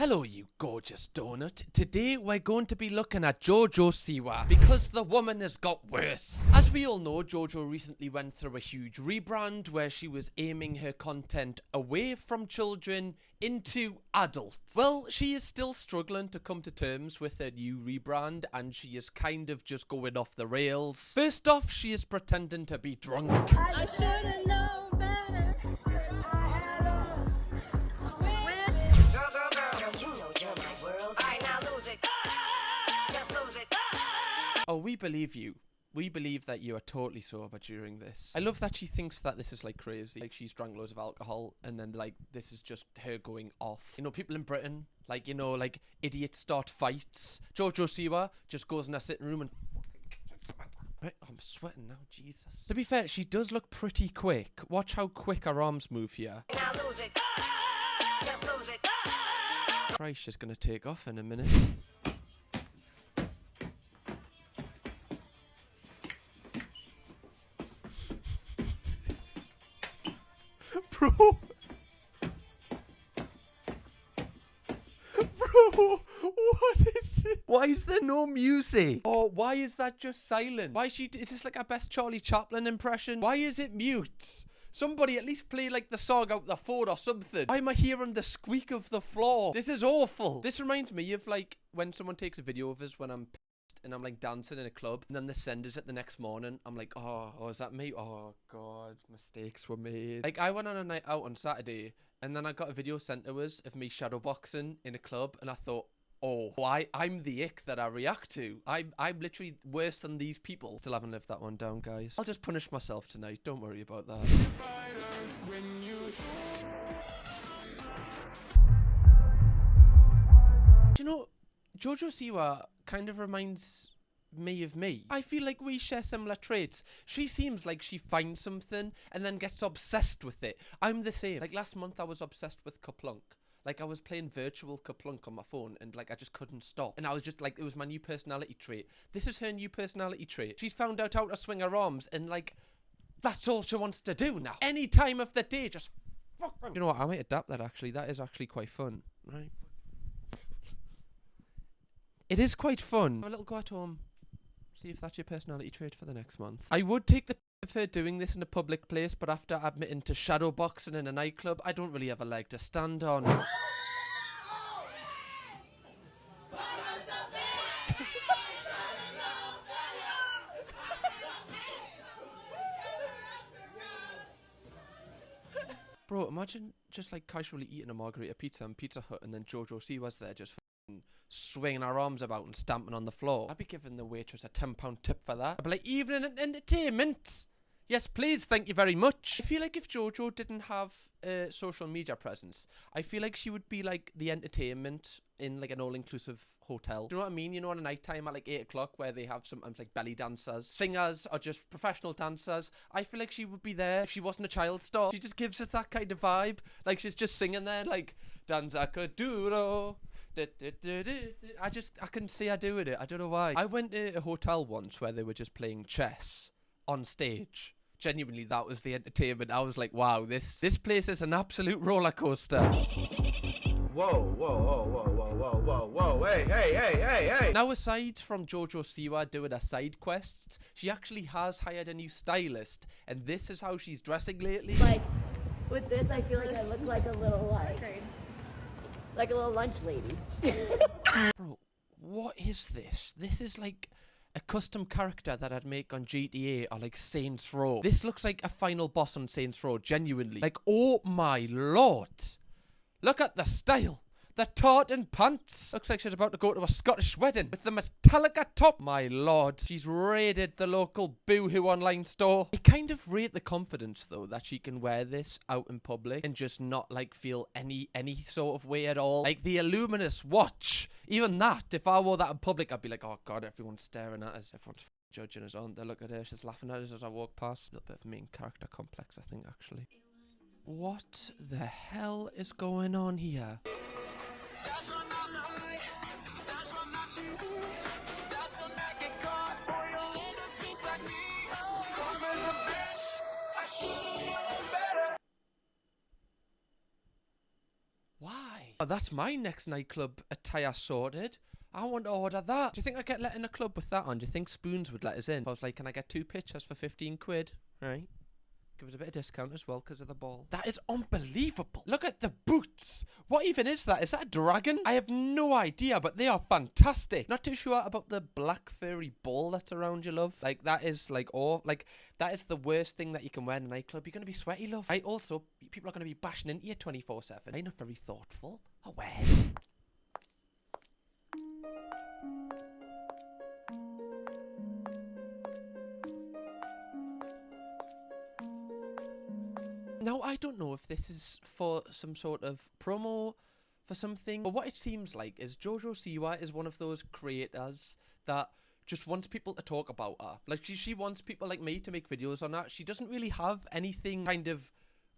Hello you gorgeous donut. Today we're going to be looking at Jojo Siwa because the woman has got worse. As we all know, Jojo recently went through a huge rebrand where she was aiming her content away from children into adults. Well, she is still struggling to come to terms with her new rebrand and she is kind of just going off the rails. First off, she is pretending to be drunk. I should've known better. Oh, we believe you. We believe that you are totally sober during this. I love that she thinks that this is like crazy. Like she's drank loads of alcohol and then like this is just her going off. You know, people in Britain, like, you know, like idiots start fights. Jojo Siwa just goes in her sitting room and... Oh, I'm sweating now, Jesus. To be fair, she does look pretty quick. Watch how quick her arms move here. Christ, she's gonna take off in a minute. Bro, what is it? Why is there no music? Oh, why is that just silent? Why is she? Is this like our best Charlie Chaplin impression? Why is it mute? Somebody at least play like the song out the phone or something. Why am I hearing the squeak of the floor? This is awful. This reminds me of like when someone takes a video of us when I'm pissed and I'm like dancing in a club and then they send us it the next morning. I'm like, oh, is that me? Oh God, mistakes were made. Like I went on a night out on Saturday and then I got a video sent to us of me shadowboxing in a club and I thought, oh, I'm the ick that I react to. I'm literally worse than these people. Still haven't lived that one down, guys. I'll just punish myself tonight. Don't worry about that. Do you know, Jojo Siwa kind of reminds me of me. I feel like we share similar traits. She seems like she finds something and then gets obsessed with it. I'm the same. Like last month I was obsessed with Kaplunk. Like I was playing virtual Kaplunk on my phone and like I just couldn't stop. And I was just like, it was my new personality trait. This is her new personality trait. She's found out how to swing her arms and like, that's all she wants to do now. Any time of the day, just fucking... You know what, I might adapt that actually. That is actually quite fun, right? It is quite fun. Have a little go at home. See if that's your personality trait for the next month. I would take the of her doing this in a public place, but after admitting to shadow boxing in a nightclub, I don't really have a leg to stand on. Bro, imagine just like casually eating a margarita pizza and Pizza Hut and then Jojo Siwa's there just swinging her arms about and stamping on the floor. I'd be giving the waitress a £10 tip for that. I'd be like, evening entertainment. Yes, please, thank you very much. I feel like if Jojo didn't have a social media presence, I feel like she would be like the entertainment in like an all-inclusive hotel. Do you know what I mean? You know, on a night time at like 8 o'clock where they have sometimes like belly dancers, singers, or just professional dancers. I feel like she would be there if she wasn't a child star. She just gives us that kind of vibe. Like she's just singing there like, Danza Kuduro. I can see her doing it. I don't know why. I went to a hotel once where they were just playing chess on stage. Genuinely, that was the entertainment. I was like, wow, this place is an absolute roller coaster. Whoa, whoa, whoa, whoa, whoa, whoa, whoa, whoa, hey. Now, aside from Jojo Siwa doing her side quests, she actually has hired a new stylist, and this is how she's dressing lately. Like, with this, I feel like I look like a little, like a little lunch lady. Bro, what is this? This is like a custom character that I'd make on GTA or like Saints Row. This looks like a final boss on Saints Row, genuinely. Like, oh my lord. Look at the style. The tartan pants. Looks like she's about to go to a Scottish wedding with the Metallica top. My lord. She's raided the local Boohoo online store. I kind of rate the confidence though that she can wear this out in public and just not like feel any sort of way at all. Like the Illuminous watch. Even that, if I wore that in public, I'd be like, oh God, everyone's staring at us. Everyone's judging us, aren't they? Look at her. She's laughing at us as I walk past. A little bit of main character complex, I think, actually. What the hell is going on here? Why? that's my next nightclub attire sorted. I want to order that. Do you think I get let in a club with that on? Do you think Spoons would let us in? I was like, can I get 2 pictures for 15 quid? Right. Give us a bit of discount as well because of the ball. That is unbelievable. Look at the boots. What even is that? Is that a dragon? I have no idea, but they are fantastic. Not too sure about the black furry ball that's around you, love. Like, that is like, oh, like, that is the worst thing that you can wear in a nightclub. You're going to be sweaty, love. Right, also, people are going to be bashing into you 24/7. I'm not very thoughtful. Aware. Now, I don't know if this is for some sort of promo for something, but what it seems like is Jojo Siwa is one of those creators that just wants people to talk about her. Like, she wants people like me to make videos on her. She doesn't really have anything kind of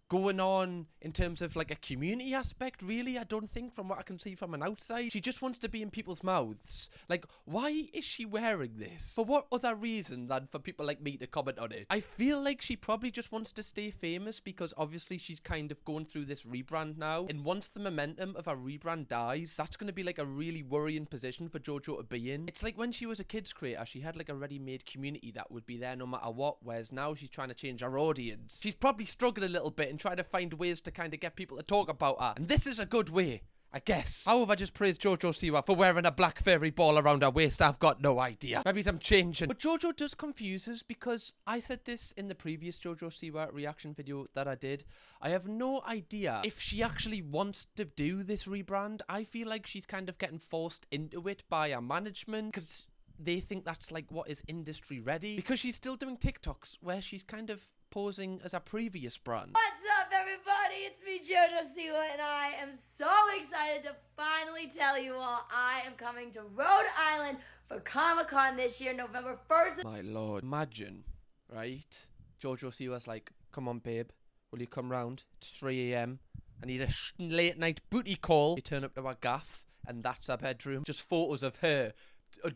going on in terms of like a community aspect, really. I don't think, from what I can see from an outside. She just wants to be in people's mouths. Like, why is she wearing this? For what other reason than for people like me to comment on it? I feel like she probably just wants to stay famous because obviously she's kind of going through this rebrand now, and once the momentum of her rebrand dies, that's going to be like a really worrying position for Jojo to be in. It's like when she was a kids creator, she had like a ready-made community that would be there no matter what, whereas now she's trying to change her audience. She's probably struggling a little bit and trying to find ways to kind of get people to talk about her, and this is a good way, I guess. How have I just praised Jojo Siwa for wearing a black fairy ball around her waist? I've got no idea. Maybe I'm changing. But Jojo does confuse us, because I said this in the previous Jojo Siwa reaction video that I did. I have no idea if she actually wants to do this rebrand. I feel like she's kind of getting forced into it by her management, because they think that's like what is industry ready, because she's still doing TikToks where she's kind of posing as a previous brand. What's up, everybody? It's me, Jojo Siwa, and I am so excited to finally tell you all I am coming to Rhode Island for Comic-Con this year, November 1st. My lord, imagine, right? Jojo Siwa's like, come on, babe, will you come round? It's 3 a.m. I need a late night booty call. You turn up to our gaff, and that's her bedroom. Just photos of her.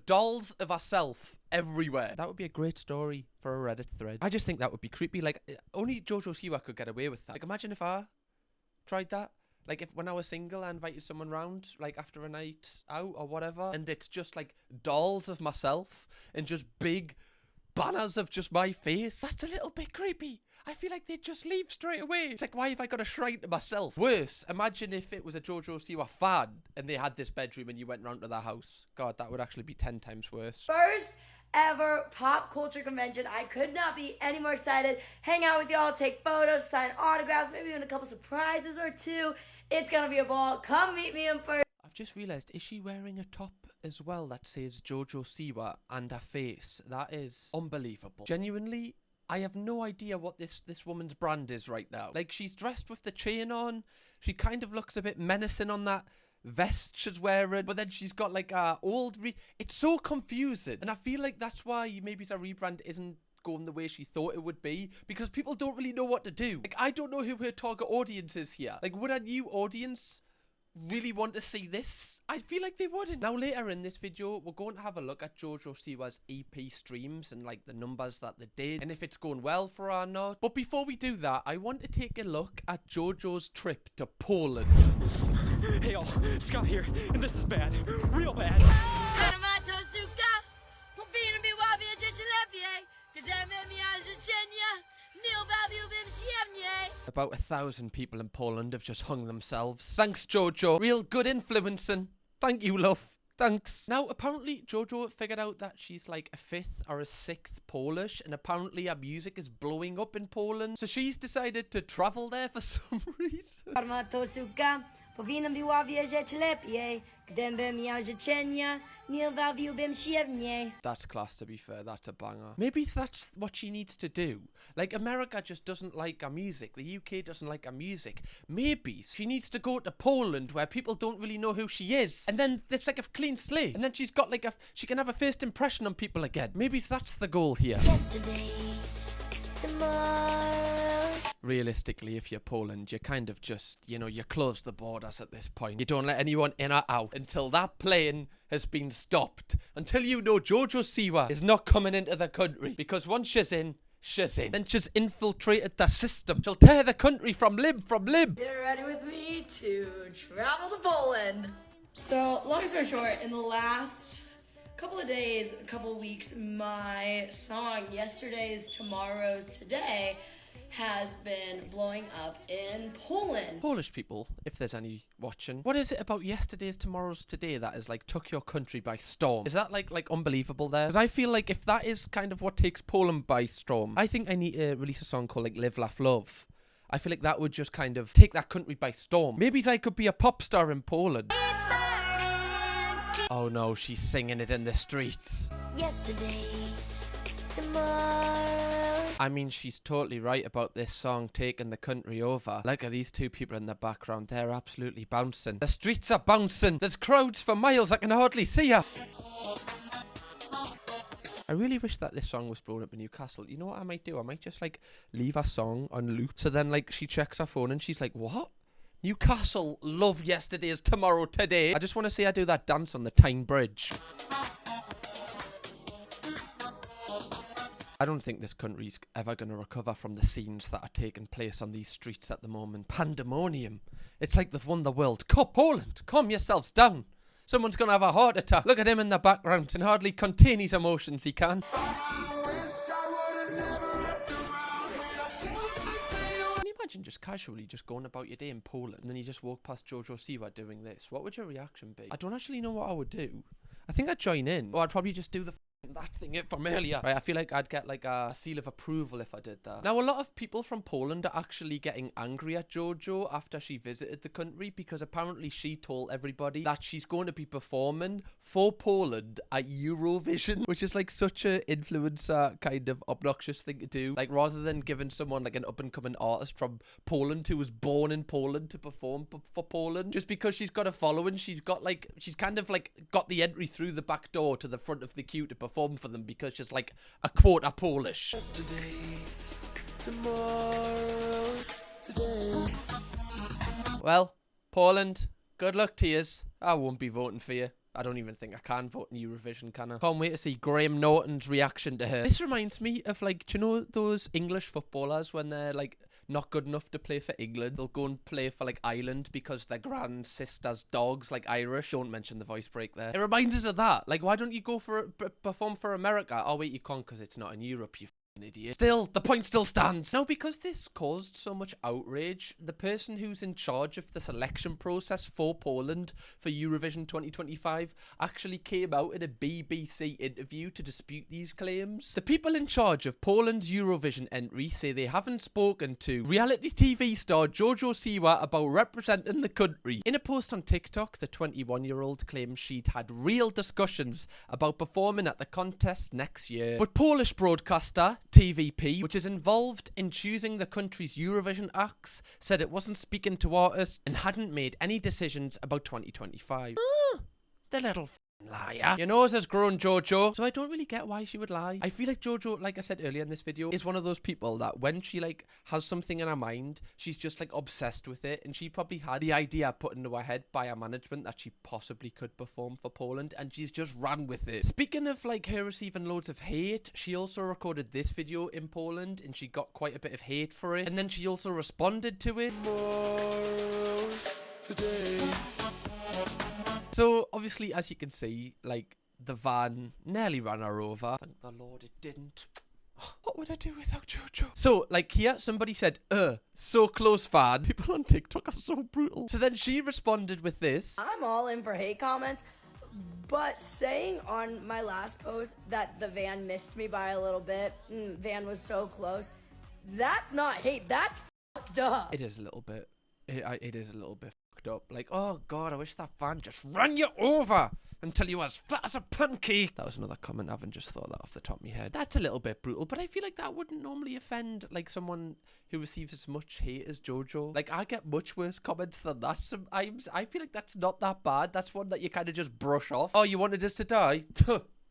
Dolls of herself everywhere. That would be a great story for a Reddit thread. I just think that would be creepy. Like, only Jojo Siwa could get away with that. Like, imagine if I tried that. Like, if when I was single, I invited someone round, like, after a night out or whatever, and it's just, like, dolls of myself and just big banners of just my face. That's a little bit creepy. I feel like they'd just leave straight away. It's like, why have I got a shrine to myself? Worse, imagine if it was a Jojo Siwa fan and they had this bedroom and you went round to their house. God, that would actually be 10 times worse. First ever pop culture convention. I could not be any more excited. Hang out with y'all, take photos, sign autographs, maybe even a couple surprises or two. It's gonna be a ball. Come meet me in person. I've just realised, is she wearing a top as well that says Jojo Siwa and her face? That is unbelievable. Genuinely, I have no idea what this woman's brand is right now. Like, she's dressed with the chain on. She kind of looks a bit menacing on that vest she's wearing, but then she's got like a old it's so confusing, and I feel like that's why maybe the rebrand isn't going the way she thought it would be, because people don't really know what to do. Like, I don't know who her target audience is here. Like, would a new audience really want to see this? I feel like they wouldn't. Now, later in this video, we're going to have a look at Jojo Siwa's EP streams and like the numbers that they did and if it's going well for her or not. But before we do that, I want to take a look at Jojo's trip to Poland. Hey all, Scott here, and this is bad. Real bad. About 1,000 people in Poland have just hung themselves. Thanks, Jojo. Real good influencing. Thank you, love. Thanks. Now, apparently, Jojo figured out that she's like a 5th or a 6th Polish, and apparently her music is blowing up in Poland. So she's decided to travel there for some reason. Powinnam była wiedzieć lepiej, gdybym miał życzenia, nie bawiłbym się w niej. That's class, to be fair. That's a banger. Maybe that's what she needs to do. Like, America just doesn't like her music. The UK doesn't like her music. Maybe she needs to go to Poland where people don't really know who she is. And then it's like a clean slate. And then she's got like she can have a first impression on people again. Maybe that's the goal here. Yesterdays, tomorrows. Realistically, if you're Poland, you kind of just, you know, you close the borders at this point. You don't let anyone in or out until that plane has been stopped. Until you know Jojo Siwa is not coming into the country. Because once she's in, She's in. Then she's infiltrated the system. She'll tear the country from limb from limb. Get ready with me to travel to Poland. So, long story short, in the last couple of days, a couple of weeks, my song Yesterday's Tomorrow's Today has been blowing up in Poland. Polish people, if there's any watching, what is it about Yesterday's Tomorrow's Today that has like took your country by storm? Is that like unbelievable there? Because I feel like if that is kind of what takes Poland by storm, I think I need to release a song called like Live Laugh Love. I feel like that would just kind of take that country by storm. Maybe I could be a pop star in Poland. Oh no, she's singing it in the streets. Yesterday's tomorrow. I mean, she's totally right about this song taking the country over. Look at these two people in the background. They're absolutely bouncing. The streets are bouncing. There's crowds for miles. I can hardly see her. I really wish that this song was blown up in Newcastle. You know what I might do? I might just like leave her song on loop. So then like she checks her phone and she's like, what? Newcastle love Yesterday's Tomorrow Today. I just want to see her do that dance on the Tyne Bridge. I don't think this country's ever going to recover from the scenes that are taking place on these streets at the moment. Pandemonium. It's like they've won the World Cup. Poland, calm yourselves down. Someone's going to have a heart attack. Look at him in the background and hardly contain his emotions. He can. Can you imagine just casually just going about your day in Poland and then you just walk past Jojo Siwa doing this? What would your reaction be? I don't actually know what I would do. I think I'd join in. Or I'd probably just do the that thing from earlier. Right, I feel like I'd get like a seal of approval if I did that. Now, a lot of people from Poland are actually getting angry at Jojo after she visited the country because apparently she told everybody that she's going to be performing for Poland at Eurovision, which is like such a influencer kind of obnoxious thing to do. Like, rather than giving someone like an up-and-coming artist from Poland who was born in Poland to perform for Poland, just because she's got a following, she's kind of like got the entry through the back door to the front of the queue to perform for them because she's like a quarter Polish. Well, Poland, good luck to yous. I won't be voting for you. I don't even think I can vote in Eurovision, can I? Can't wait to see Graham Norton's reaction to her. This reminds me of like, do you know those English footballers when they're like not good enough to play for England? They'll go and play for like Ireland because their grand sister's dog's like Irish. Don't mention the voice break there. It reminds us of that. Like, why don't you go for perform for America? Oh wait, you can't because it's not in Europe, you f***ing idiot. Still, the point still stands. Now, because this caused so much outrage, the person who's in charge of the selection process for Poland for Eurovision 2025 actually came out in a BBC interview to dispute these claims. The people in charge of Poland's Eurovision entry say they haven't spoken to reality TV star Jojo Siwa about representing the country. In a post on TikTok, the 21-year-old claims she'd had real discussions about performing at the contest next year. But Polish broadcaster TVP, which is involved in choosing the country's Eurovision acts, said it wasn't speaking to artists and hadn't made any decisions about 2025. The little liar. Your nose has grown, Jojo. So I don't really get why she would lie. I feel like Jojo, like I said earlier in this video, is one of those people that when she like has something in her mind, she's just like obsessed with it. And she probably had the idea put into her head by her management that she possibly could perform for Poland, and she's just ran with it. Speaking of like her receiving loads of hate, she also recorded this video in Poland and she got quite a bit of hate for it. And then she also responded to it. Today. So, obviously, as you can see, like, the van nearly ran her over. Thank the Lord it didn't. What would I do without Jojo? So, like, here, somebody said, so close, van. People on TikTok are so brutal. So then she responded with this. I'm all in for hate comments, but saying on my last post that the van missed me by a little bit, van was so close, that's not hate, that's fucked up. It is a little bit. It is a little bit fucked up. Like, oh God, I wish that van just ran you over until you were as flat as a pancake. That was another comment. I haven't just thought that off the top of my head. That's a little bit brutal, but I feel like that wouldn't normally offend like someone who receives as much hate as Jojo. Like, I get much worse comments than that sometimes. I feel like that's not that bad. That's one that you kind of just brush off. Oh, you wanted us to die?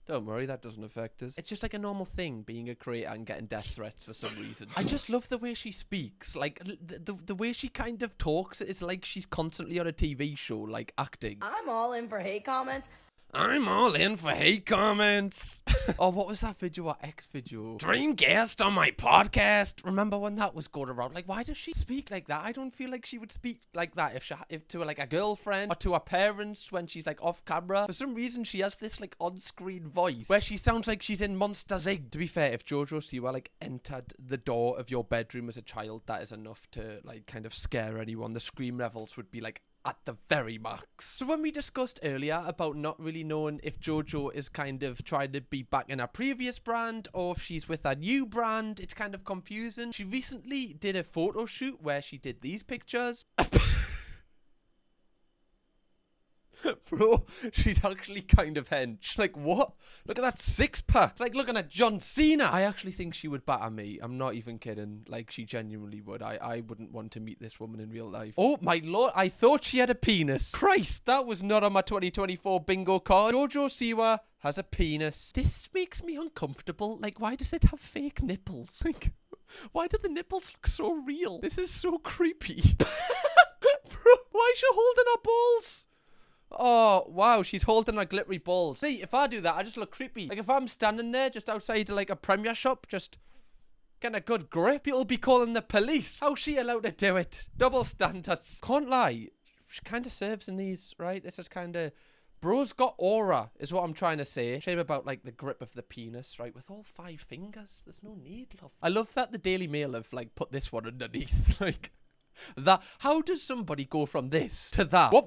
Don't worry, that doesn't affect us. It's just like a normal thing, being a creator and getting death threats for some reason. I just love the way she speaks. Like, the way she kind of talks, it's like she's constantly on a TV show, like, acting. I'm all in for hate comments. I'm all in for hate comments. Oh, what was that video or X video? Dream guest on my podcast. Remember when that was going around? Like, why does she speak like that? I don't feel like she would speak like that if to like a girlfriend or to her parents when she's like off camera. For some reason, she has this like on-screen voice where she sounds like she's in Monsters Inc. To be fair, if Jojo Siwa like entered the door of your bedroom as a child, that is enough to like kind of scare anyone. The scream levels would be like at the very max. So when we discussed earlier about not really knowing if Jojo is kind of trying to be back in her previous brand or if she's with a new brand, it's kind of confusing. She recently did a photo shoot where she did these pictures. Bro, she's actually kind of hench. Like, what? Look at that six-pack. It's like looking at John Cena. I actually think she would batter me. I'm not even kidding. Like, she genuinely would. I wouldn't want to meet this woman in real life. Oh, my lord. I thought she had a penis. Christ, that was not on my 2024 bingo card. Jojo Siwa has a penis. This makes me uncomfortable. Like, why does it have fake nipples? Like, why do the nipples look so real? This is so creepy. Bro, why is she holding her balls? Oh, wow, she's holding her glittery balls. See, if I do that, I just look creepy. Like, if I'm standing there just outside, like, a Premier shop, just getting a good grip, you'll be calling the police. How's she allowed to do it? Double standards. Can't lie. She kind of serves in these, right? This is kind of... Bro's got aura, is what I'm trying to say. Shame about, like, the grip of the penis, right? With all 5 fingers, there's no need, love. I love that the Daily Mail have, like, put this one underneath. Like, that. How does somebody go from this to that? What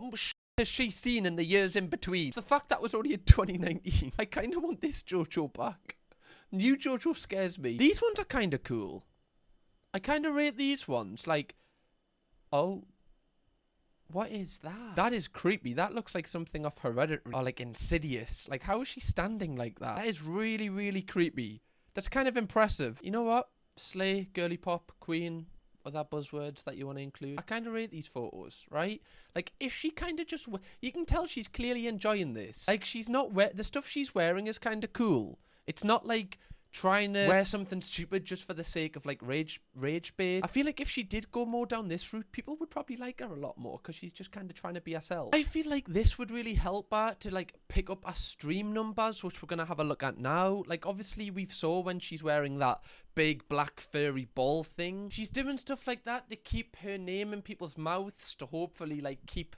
has she seen in the years in between? The fact that was only in 2019. I kind of want this Jojo back. New Jojo scares me. These ones are kind of cool. I kind of rate these ones. Like, oh, what is that? That is creepy. That looks like something off Hereditary or like Insidious. Like, how is she standing like that? That is really, really creepy. That's kind of impressive. You know what? Slay, girly pop, queen, other buzzwords that you want to include. I kind of rate these photos, right? Like, if she kind of just... You can tell she's clearly enjoying this. Like, she's not... The stuff she's wearing is kind of cool. It's not, like, trying to wear something stupid just for the sake of, like, rage bait. I feel like if she did go more down this route, people would probably like her a lot more because she's just kind of trying to be herself. I feel like this would really help her to, like, pick up her stream numbers, which we're going to have a look at now. Like, obviously, we've saw when she's wearing that big black furry ball thing. She's doing stuff like that to keep her name in people's mouths, to hopefully, like, keep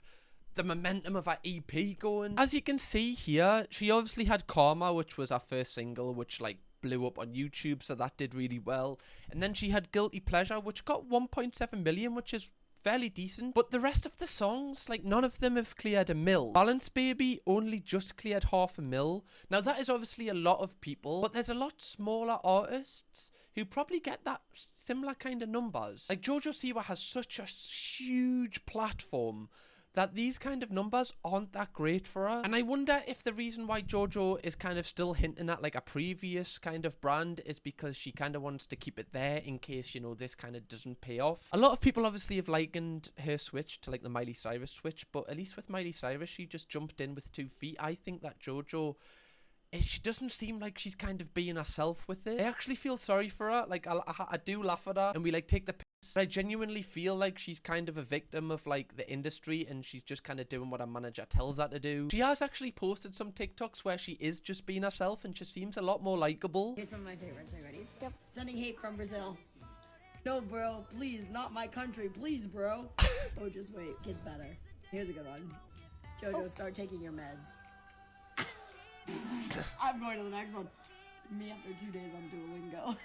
the momentum of her EP going. As you can see here, she obviously had Karma, which was her first single, which, like, blew up on YouTube, so that did really well. And then she had Guilty Pleasure, which got 1.7 million, which is fairly decent. But the rest of the songs, like, none of them have cleared a mil. Balance Baby only just cleared 500,000. Now, that is obviously a lot of people, but there's a lot smaller artists who probably get that similar kind of numbers. Like, Jojo Siwa has such a huge platform that these kind of numbers aren't that great for her. And I wonder if the reason why Jojo is kind of still hinting at like a previous kind of brand is because she kind of wants to keep it there in case, you know, this kind of doesn't pay off. A lot of people obviously have likened her switch to like the Miley Cyrus switch, but at least with Miley Cyrus, she just jumped in with 2 feet. I think that Jojo, she doesn't seem like she's kind of being herself with it. I actually feel sorry for her. Like, I do laugh at her and we like take the piss. But I genuinely feel like she's kind of a victim of like the industry and she's just kind of doing what her manager tells her to do. She has actually posted some TikToks where she is just being herself and just seems a lot more likable. Here's some of my favorites. Are you ready? Yep. Sending hate from Brazil. No, bro. Please, not my country. Please, bro. Oh, just wait. Gets better. Here's a good one. Jojo, start taking your meds. I'm going to the next one. Me after 2 days on Duolingo.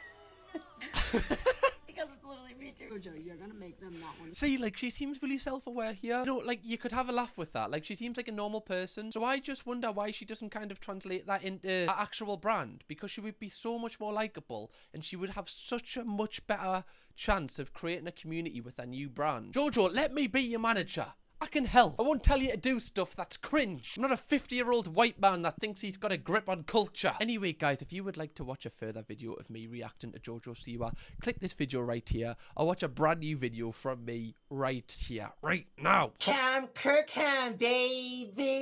Because it's literally me too. Jojo, you're gonna make them not want to... See, like, she seems really self-aware here. You know, like, you could have a laugh with that. Like, she seems like a normal person. So I just wonder why she doesn't kind of translate that into her actual brand. Because she would be so much more likable. And she would have such a much better chance of creating a community with her new brand. Jojo, let me be your manager. I can help. I won't tell you to do stuff that's cringe. I'm not a 50-year-old white man that thinks he's got a grip on culture. Anyway, guys, if you would like to watch a further video of me reacting to Jojo Siwa, click this video right here. Or watch a brand new video from me right here, right now. Kirkham, baby.